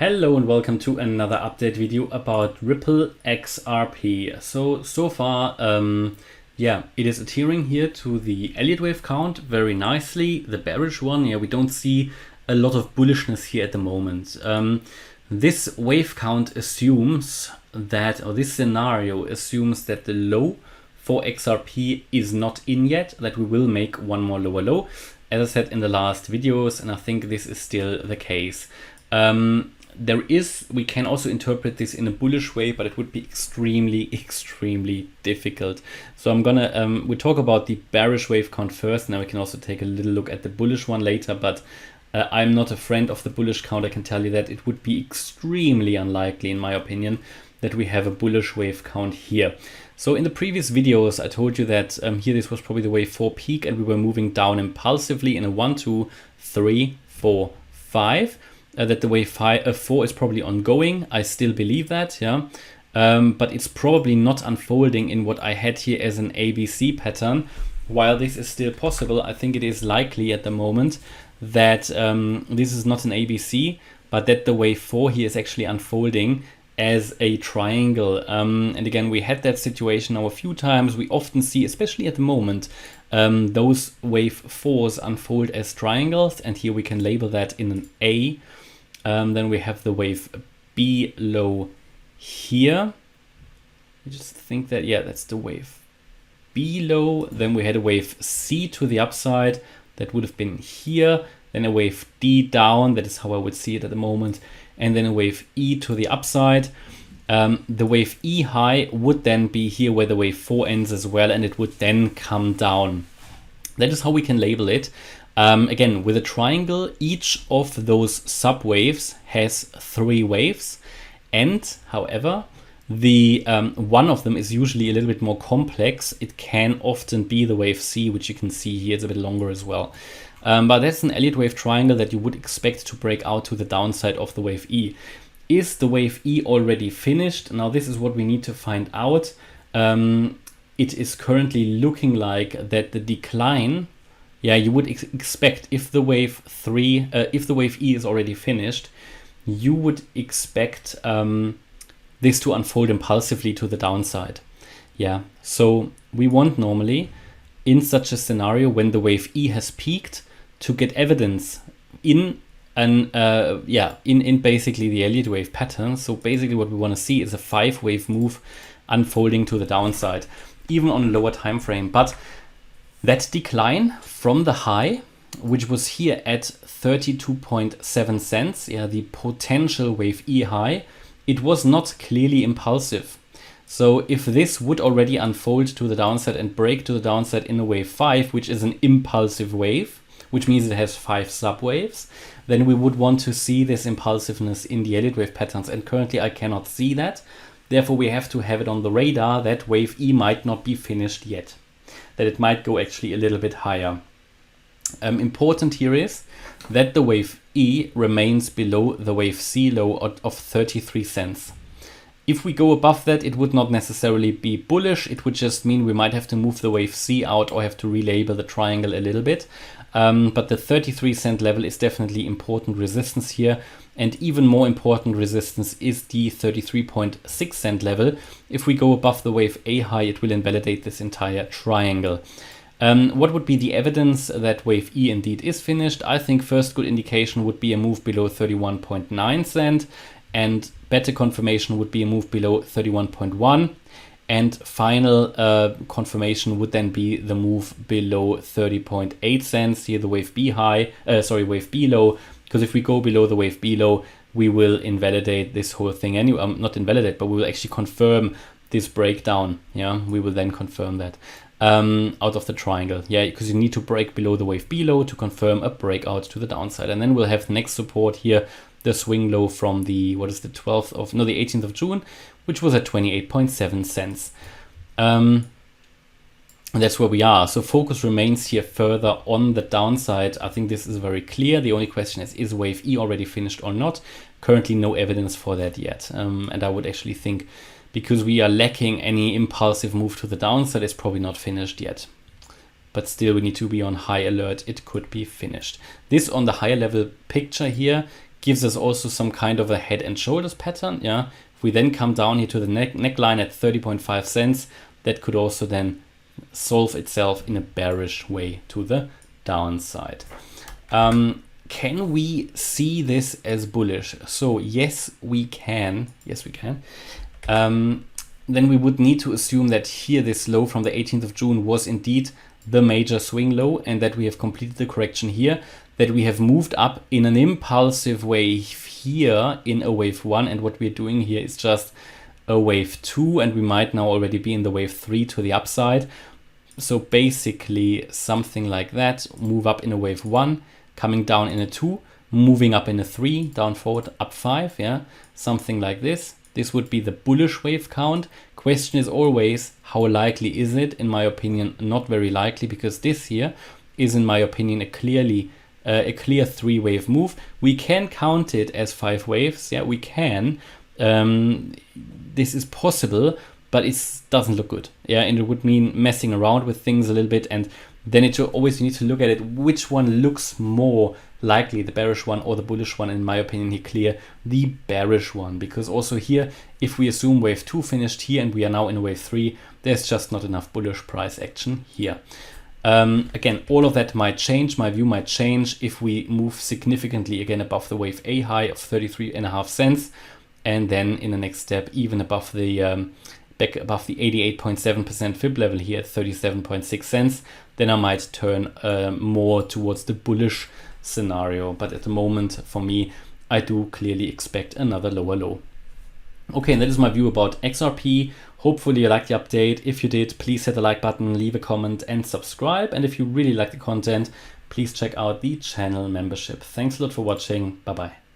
Hello and welcome to another update video about Ripple XRP. So far, it is adhering here to the Elliott Wave count very nicely, the bearish one. We don't see a lot of bullishness here at the moment. This wave count assumes that, or this scenario assumes that the low for XRP is not in yet, that we will make one more lower low, as I said in the last videos, and I think this is still the case. We can also interpret this in a bullish way, but it would be extremely difficult. So I'm gonna, we talk about the bearish wave count first, and then we can also take a little look at the bullish one later, but I'm not a friend of the bullish count. I can tell you that it would be extremely unlikely, in my opinion, that we have a bullish wave count here. So in the previous videos, I told you that here this was probably the wave 4 peak, and we were moving down impulsively in a 1, 2, 3, 4, 5. That the wave 4 is probably ongoing. I still believe that, but it's probably not unfolding in what I had here as an ABC pattern. While this is still possible, I think it is likely at the moment that this is not an ABC, but that the wave 4 here is actually unfolding as a triangle. And again, we had that situation now a few times. We often see, especially at the moment, those wave 4s unfold as triangles, and here we can label that in an A. Then we have the wave B low here. I just think that, that's the wave B low. Then we had a wave C to the upside. That would have been here. Then a wave D down. That is how I would see it at the moment. And then a wave E to the upside. The wave E high would then be here where the wave 4 ends as well, and it would then come down. That is how we can label it. Again, with a triangle, each of those subwaves has 3 waves, and however, the one of them is usually a little bit more complex. It can often be the wave C, which you can see here. It's a bit longer as well. But that's an Elliott wave triangle that you would expect to break out to the downside of the wave E. Is the wave E already finished? Now this is what we need to find out. It is currently looking like that the decline, you would expect if the wave E is already finished, you would expect this to unfold impulsively to the downside. So we want normally in such a scenario, when the wave E has peaked, to get evidence in basically the Elliott wave pattern. So basically what we want to see is a 5-wave move unfolding to the downside, even on a lower time frame. But that decline from the high, which was here at 32.7 cents, the potential wave E high, it was not clearly impulsive. So if this would already unfold to the downside and break to the downside in a wave 5, which is an impulsive wave, which means it has 5 subwaves, then we would want to see this impulsiveness in the Elliott wave patterns. And currently I cannot see that. Therefore, we have to have it on the radar that wave E might not be finished yet, that it might go actually a little bit higher. Important here is that the wave E remains below the wave C low of 33 cents. If we go above that, it would not necessarily be bullish. It would just mean we might have to move the wave C out or have to relabel the triangle a little bit. But the 33 cent level is definitely important resistance here. And even more important resistance is the 33.6 cent level. If we go above the wave A high, it will invalidate this entire triangle. What would be the evidence that wave E indeed is finished? I think first good indication would be a move below 31.9 cent. And better confirmation would be a move below 31.1. And final confirmation would then be the move below 30.8 cents. Here the wave B high, wave B low. Because if we go below the wave B low, we will invalidate this whole thing anyway. Not invalidate, but we will actually confirm this breakdown. We will then confirm that out of the triangle. Because you need to break below the wave B low to confirm a breakout to the downside. And then we'll have the next support here, the swing low from the, the 18th of June, which was at 28.7 cents. That's where we are. So focus remains here further on the downside. I think this is very clear. The only question is wave E already finished or not? Currently no evidence for that yet. And I would actually think, because we are lacking any impulsive move to the downside, it's probably not finished yet. But still we need to be on high alert. It could be finished. This on the higher level picture here gives us also some kind of a head and shoulders pattern. Yeah, if we then come down here to the neckline at 30.5 cents, that could also then solve itself in a bearish way to the downside. Can we see this as bullish? So yes, we can. Yes, we can. Then we would need to assume that here this low from the 18th of June was indeed the major swing low, and that we have completed the correction here, that we have moved up in an impulsive way here in a wave 1, and what we're doing here is just a wave 2, and we might now already be in the wave 3 to the upside. So basically something like that, move up in a wave 1, coming down in a 2, moving up in a 3, down forward, up 5, yeah, something like this. This would be the bullish wave count. Question is always, how likely is it? In my opinion, not very likely, because this here is, in my opinion, a clear 3-wave move. We can count it as 5 waves. Yeah, we can. This is possible, but it doesn't look good. Yeah, and it would mean messing around with things a little bit, and then you need to look at it. Which one looks more likely, the bearish one or the bullish one? In my opinion, here clear the bearish one, because also here, if we assume wave 2 finished here and we are now in wave 3, there's just not enough bullish price action here. Again, all of that might change. My view might change if we move significantly again above the wave A high of 33.5 cents, and then in the next step even above the back above the 88.7% fib level here at 37.6 cents, then I might turn more towards the bullish scenario. But at the moment, for me, I do clearly expect another lower low. Okay, and that is my view about XRP. Hopefully you liked the update. If you did, please hit the like button, leave a comment and subscribe. And if you really like the content, please check out the channel membership. Thanks a lot for watching. Bye-bye.